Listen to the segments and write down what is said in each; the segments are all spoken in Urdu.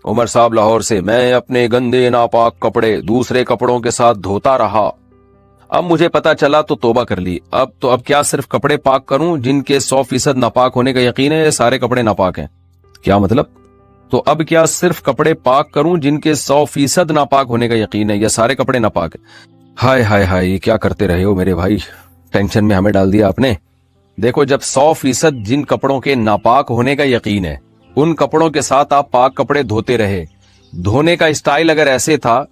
عمر صاحب لاہور سے، میں اپنے گندے ناپاک کپڑے دوسرے کپڑوں کے ساتھ دھوتا رہا، اب مجھے پتا چلا تو توبہ کر لی، اب کیا صرف کپڑے پاک کروں جن کے 100% ناپاک ہونے کا یقین ہے، یا سارے کپڑے ناپاک ہیں؟ کیا مطلب؟ تو اب کیا صرف کپڑے پاک کروں جن کے 100% ناپاک ہونے کا یقین ہے، یا سارے کپڑے ناپاک ہیں؟ ہائے ہائے ہائے، یہ کیا کرتے رہے ہو میرے بھائی، ٹینشن میں ہمیں ڈال دیا آپ نے۔ دیکھو، جب 100% جن کپڑوں کے ناپاک ہونے کا یقین ہے ان کپڑوں کے ساتھ آپ پاک کپڑے دھوتے رہے، دھونے کا اسٹائل اگر ایسے تھا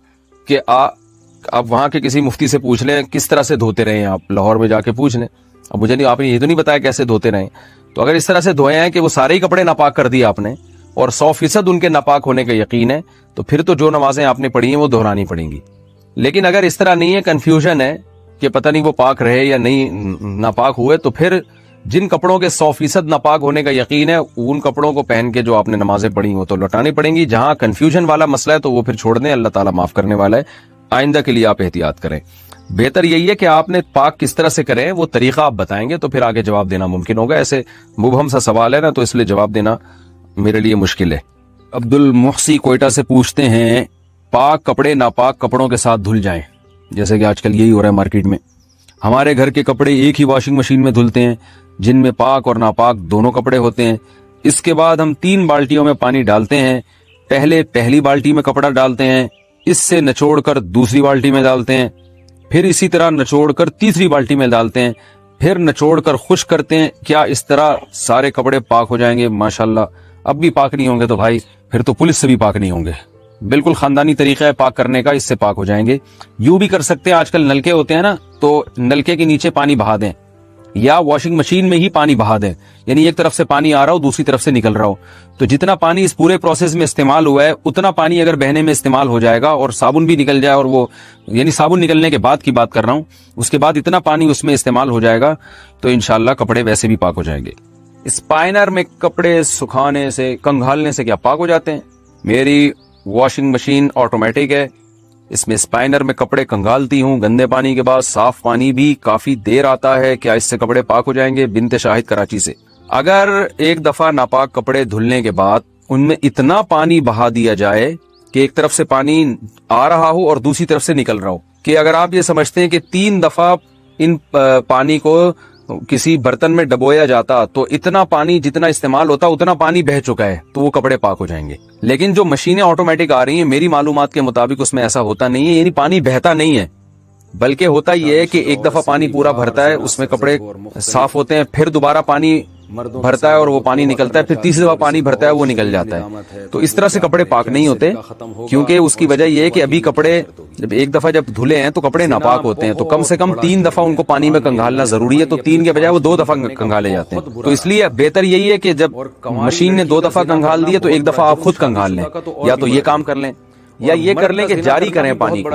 کہ آپ وہاں کے کسی مفتی سے پوچھ لیں کس طرح سے دھوتے رہے ہیں، آپ لاہور میں جا کے پوچھ لیں، اب مجھے نہیں، آپ نے یہ تو نہیں بتایا کیسے دھوتے رہے، تو اگر اس طرح سے دھوئے ہیں کہ وہ سارے ہی کپڑے ناپاک کر دیے آپ نے اور 100% ان کے ناپاک ہونے کا یقین ہے، تو پھر تو جو نمازیں آپ نے پڑھی ہیں وہ دہرانی پڑیں گی۔ لیکن اگر اس طرح نہیں ہے، کنفیوژن ہے کہ پتہ نہیں وہ پاک رہے یا نہیں ناپاک ہوئے، تو پھر جن کپڑوں کے 100% ناپاک ہونے کا یقین ہے ان کپڑوں کو پہن کے جو آپ نے نمازیں پڑھی وہ تو لوٹانی پڑیں گی۔ جہاں کنفیوژن والا مسئلہ ہے تو وہ پھر چھوڑ دیں، اللہ تعالیٰ معاف کرنے والا ہے، آئندہ کے لیے آپ احتیاط کریں۔ بہتر یہی ہے کہ آپ نے پاک کس طرح سے کریں وہ طریقہ آپ بتائیں گے تو پھر آگے جواب دینا ممکن ہوگا۔ ایسے مبہم سا سوال ہے نا، تو اس لیے جواب دینا میرے لیے مشکل ہے۔ عبد المحسی کوئٹہ سے پوچھتے ہیں، پاک کپڑے ناپاک کپڑوں کے ساتھ دھل جائیں، جیسے کہ آج کل یہی ہو رہا ہے مارکیٹ میں، ہمارے گھر کے کپڑے ایک ہی واشنگ مشین میں دھلتے ہیں جن میں پاک اور ناپاک دونوں کپڑے ہوتے ہیں، اس کے بعد ہم 3 بالٹیوں میں پانی ڈالتے ہیں، پہلے پہلی بالٹی میں کپڑا ڈالتے ہیں، اس سے نچوڑ کر دوسری بالٹی میں ڈالتے ہیں، پھر اسی طرح نچوڑ کر تیسری بالٹی میں ڈالتے ہیں، پھر نچوڑ کر خشک کرتے ہیں۔ کیا اس طرح سارے کپڑے پاک ہو جائیں گے؟ ماشاءاللہ، اب بھی پاک نہیں ہوں گے تو بھائی پھر تو پولیس سے بھی پاک نہیں ہوں گے۔ بالکل خاندانی طریقہ ہے پاک کرنے کا، اس سے پاک ہو جائیں گے۔ یوں بھی کر سکتے ہیں، آج کل نلکے ہوتے ہیں نا، تو نلکے کے نیچے پانی بہا دیں یا واشنگ مشین میں ہی پانی بہا دیں، یعنی ایک طرف سے پانی آ رہا ہو دوسری طرف سے نکل رہا ہو، تو جتنا پانی اس پورے پروسیس میں استعمال ہوا ہے اتنا پانی اگر بہنے میں استعمال ہو جائے گا اور صابن بھی نکل جائے، اور وہ یعنی صابن نکلنے کے بعد کی بات کر رہا ہوں، اس کے بعد اتنا پانی اس میں استعمال ہو جائے گا تو انشاءاللہ کپڑے ویسے بھی پاک ہو جائیں گے۔ اسپائنر میں کپڑے سکھانے سے کنگھالنے سے کیا پاک ہو جاتے ہیں؟ میری واشنگ مشین آٹومیٹک ہے، اس میں اسپائنر میں کپڑے کنگالتی ہوں، گندے پانی کے بعد صاف پانی بھی کافی دیر آتا ہے، کیا اس سے کپڑے پاک ہو جائیں گے؟ بنت شاہد کراچی سے۔ اگر ایک دفعہ ناپاک کپڑے دھلنے کے بعد ان میں اتنا پانی بہا دیا جائے کہ ایک طرف سے پانی آ رہا ہو اور دوسری طرف سے نکل رہا ہو، کہ اگر آپ یہ سمجھتے ہیں کہ 3 دفعہ ان پانی کو کسی برتن میں ڈبویا جاتا تو اتنا پانی جتنا استعمال ہوتا اتنا پانی بہہ چکا ہے تو وہ کپڑے پاک ہو جائیں گے۔ لیکن جو مشینیں آٹومیٹک آ رہی ہیں میری معلومات کے مطابق اس میں ایسا ہوتا نہیں ہے، یعنی پانی بہتا نہیں ہے، بلکہ ہوتا یہ ہے کہ ایک دفعہ پانی پورا بھرتا ہے، اس میں کپڑے صاف ہوتے ہیں، پھر دوبارہ پانی بھرتا ہے اور وہ پانی نکلتا ہے، پھر تیسری دفعہ پانی بھرتا ہے وہ نکل جاتا ہے۔ تو اس طرح سے کپڑے پاک نہیں ہوتے، کیونکہ اس کی وجہ یہ ہے کہ ابھی کپڑے جب ایک دفعہ جب دھلے ہیں تو کپڑے ناپاک ہوتے ہیں، تو کم سے کم 3 دفعہ ان کو پانی میں کنگھالنا ضروری ہے، تو 3 کے بجائے وہ 2 دفعہ کنگھالے جاتے ہیں۔ تو اس لیے بہتر یہی ہے کہ جب مشین نے 2 دفعہ کنگھال دیے تو 1 دفعہ آپ خود کنگھال لیں، یا تو یہ کام کر لیں یا یہ کر لیں کہ جاری کریں پانی کو۔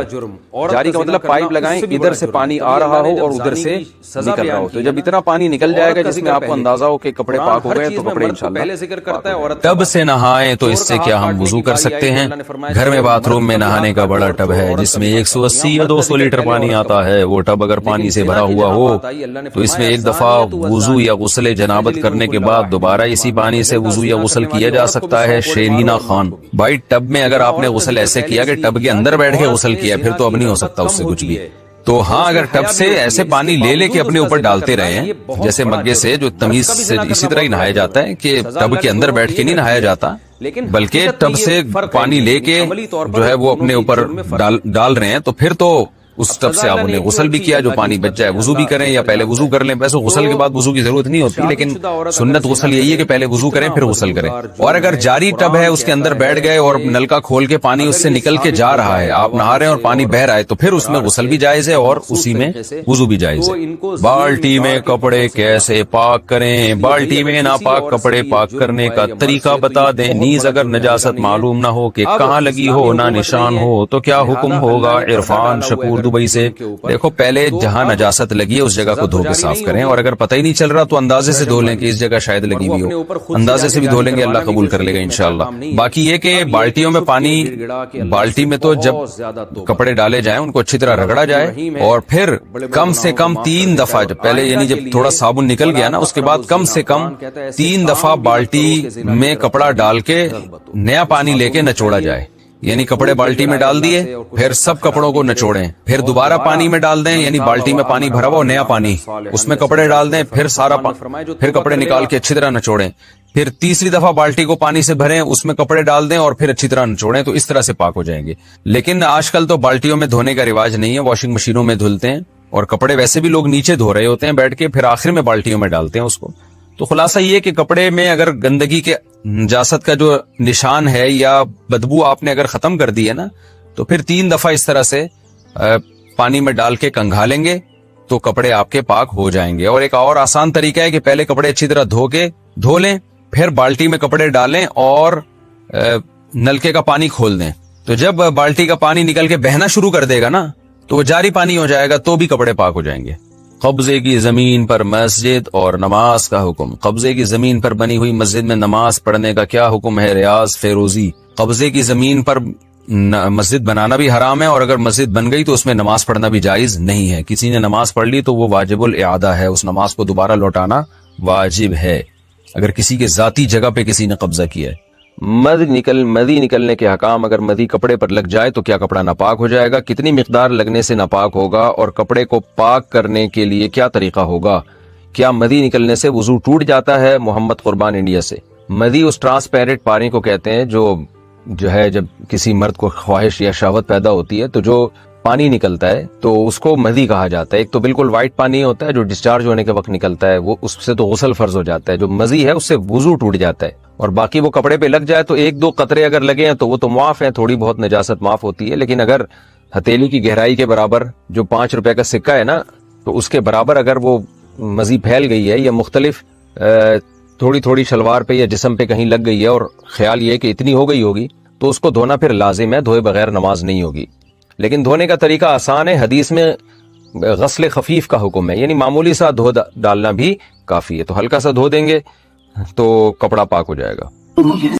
جاری کا مطلب پائپ لگائیں، ادھر سے پانی آ رہا ہو اور ادھر سے نکل رہا ہو، تو جب اتنا پانی نکل جائے گا جس میں آپ کو اندازہ ہو کہ کپڑے پاک ہو گئے تو کپڑے انشاءاللہ۔ ٹب سے نہائیں تو اس سے کیا ہم وضو کر سکتے ہیں؟ گھر میں باتھ روم میں نہانے کا بڑا ٹب ہے جس میں 180 یا 200 لیٹر پانی آتا ہے، وہ ٹب اگر پانی سے بھرا ہوا ہو تو اس میں ایک دفعہ وضو یا غسل جنابت کرنے کے بعد دوبارہ اسی پانی سے وضو یا غسل کیا جا سکتا ہے؟ شیرینہ خان بھائی، ٹب میں اگر آپ نے غسل ایسے کیا کہ ٹب کے اندر بیٹھ کے غسل کیا پھر تو اب نہیں ہو سکتا اس سے کچھ بھی۔ تو ہاں، اگر ٹب سے ایسے پانی لے کے اپنے اوپر ڈالتے رہے ہیں جیسے مگے سے جو تمیز سے اسی طرح ہی نہایا جاتا ہے، کہ ٹب کے اندر بیٹھ کے نہیں نہایا جاتا بلکہ ٹب سے پانی لے کے جو ہے وہ اپنے اوپر ڈال رہے ہیں، تو پھر تو اس ٹب سے آپ نے غسل بھی کیا، جو پانی بچ جائے وضو بھی کریں یا پہلے وضو کر لیں۔ ویسے غسل کے بعد وضو کی ضرورت نہیں ہوتی، لیکن سنت غسل یہی ہے کہ پہلے وضو کریں پھر غسل کریں۔ اور اگر جاری ٹب ہے اس کے اندر بیٹھ گئے اور نلکا کھول کے پانی اس سے نکل کے جا رہا ہے، آپ نہا رہے ہیں اور پانی بہ رہا ہے، تو پھر اس میں غسل بھی جائز ہے اور اسی میں وضو بھی جائز ہے۔ بالٹی میں کپڑے کیسے پاک کریں؟ بالٹی میں ناپاک کپڑے پاک کرنے کا طریقہ بتا دیں، نیز اگر نجاست معلوم نہ ہو کہ کہاں لگی ہو، نہ نشان ہو، تو کیا حکم ہوگا؟ عرفان شکور دبئی سے. دیکھو پہلے جہاں نجاست لگی ہے اس جگہ کو دھو کے صاف کریں, اور اگر پتہ ہی نہیں چل رہا تو اندازے سے دھو لیں کہ اس جگہ شاید لگی ہوئی ہو, اندازے سے بھی دھو لیں گے, اللہ قبول کر لے گا انشاءاللہ. باقی یہ کہ بالٹیوں میں پانی, بالٹی میں تو جب کپڑے ڈالے جائیں ان کو اچھی طرح رگڑا جائے, اور پھر کم سے کم 3 دفعہ, جب پہلے یعنی جب تھوڑا صابن نکل گیا نا اس کے بعد کم سے کم 3 دفعہ بالٹی میں کپڑا ڈال کے نیا پانی لے کے نچوڑا جائے. یعنی کپڑے بالٹی میں ڈال دیے, پھر سب کپڑوں کو نچوڑیں, پھر دوبارہ پانی میں ڈال دیں, یعنی بالٹی میں پانی بھرا ہوا نیا پانی, اس میں کپڑے ڈال دیں, پھر سارا پھر کپڑے نکال کے اچھی طرح نچوڑیں, پھر تیسری دفعہ بالٹی کو پانی سے بھریں, اس میں کپڑے ڈال دیں اور پھر اچھی طرح نچوڑیں, تو اس طرح سے پاک ہو جائیں گے. لیکن آج کل تو بالٹیوں میں دھونے کا رواج نہیں ہے, واشنگ مشینوں میں دھلتے ہیں, اور کپڑے ویسے بھی لوگ نیچے دھو رہے ہوتے ہیں بیٹھ کے, پھر آخر میں بالٹیوں میں ڈالتے ہیں اس کو. تو خلاصہ یہ کہ کپڑے میں اگر گندگی کے نجاست کا جو نشان ہے یا بدبو آپ نے اگر ختم کر دی ہے نا, تو پھر 3 دفعہ اس طرح سے پانی میں ڈال کے کنگھا لیں گے تو کپڑے آپ کے پاک ہو جائیں گے. اور ایک اور آسان طریقہ ہے کہ پہلے کپڑے اچھی طرح دھو لیں, پھر بالٹی میں کپڑے ڈالیں اور نلکے کا پانی کھول دیں. تو جب بالٹی کا پانی نکل کے بہنا شروع کر دے گا نا تو وہ جاری پانی ہو جائے گا, تو بھی کپڑے پاک ہو جائیں گے. قبضے کی زمین پر مسجد اور نماز کا حکم. قبضے کی زمین پر بنی ہوئی مسجد میں نماز پڑھنے کا کیا حکم ہے؟ ریاض فیروزی. قبضے کی زمین پر مسجد بنانا بھی حرام ہے, اور اگر مسجد بن گئی تو اس میں نماز پڑھنا بھی جائز نہیں ہے. کسی نے نماز پڑھ لی تو وہ واجب الاعادہ ہے, اس نماز کو دوبارہ لوٹانا واجب ہے اگر کسی کے ذاتی جگہ پہ کسی نے قبضہ کیا ہے. مدی نکلنے کے حکام. اگر مدی کپڑے پر لگ جائے تو کیا کپڑا ناپاک ہو جائے گا؟ کتنی مقدار لگنے سے ناپاک ہوگا؟ اور کپڑے کو پاک کرنے کے لیے کیا طریقہ ہوگا؟ کیا مدی نکلنے سے وضو ٹوٹ جاتا ہے؟ محمد قربان انڈیا سے. مدی اس ٹرانسپیرنٹ پانی کو کہتے ہیں جو ہے جب کسی مرد کو خواہش یا شہوت پیدا ہوتی ہے تو جو پانی نکلتا ہے تو اس کو مدی کہا جاتا ہے. ایک تو بالکل وائٹ پانی ہوتا ہے جو ڈسچارج ہونے کے وقت نکلتا ہے, وہ اس سے تو غسل فرض ہو جاتا ہے. جو مزی ہے اس سے وضو ٹوٹ جاتا ہے, اور باقی وہ کپڑے پہ لگ جائے تو 1-2 قطرے اگر لگے ہیں تو وہ تو معاف ہیں, تھوڑی بہت نجاست معاف ہوتی ہے. لیکن اگر ہتھیلی کی گہرائی کے برابر جو 5 روپے کا سکہ ہے نا, تو اس کے برابر اگر وہ مزی پھیل گئی ہے یا مختلف تھوڑی شلوار پہ یا جسم پہ کہیں لگ گئی ہے, اور خیال یہ کہ اتنی ہو گئی ہوگی, تو اس کو دھونا پھر لازم ہے, دھوئے بغیر نماز نہیں ہوگی. لیکن دھونے کا طریقہ آسان ہے. حدیث میں غسل خفیف کا حکم ہے, یعنی معمولی سا دھو ڈالنا بھی کافی ہے. تو ہلکا سا دھو دیں گے تو کپڑا پاک ہو جائے گا.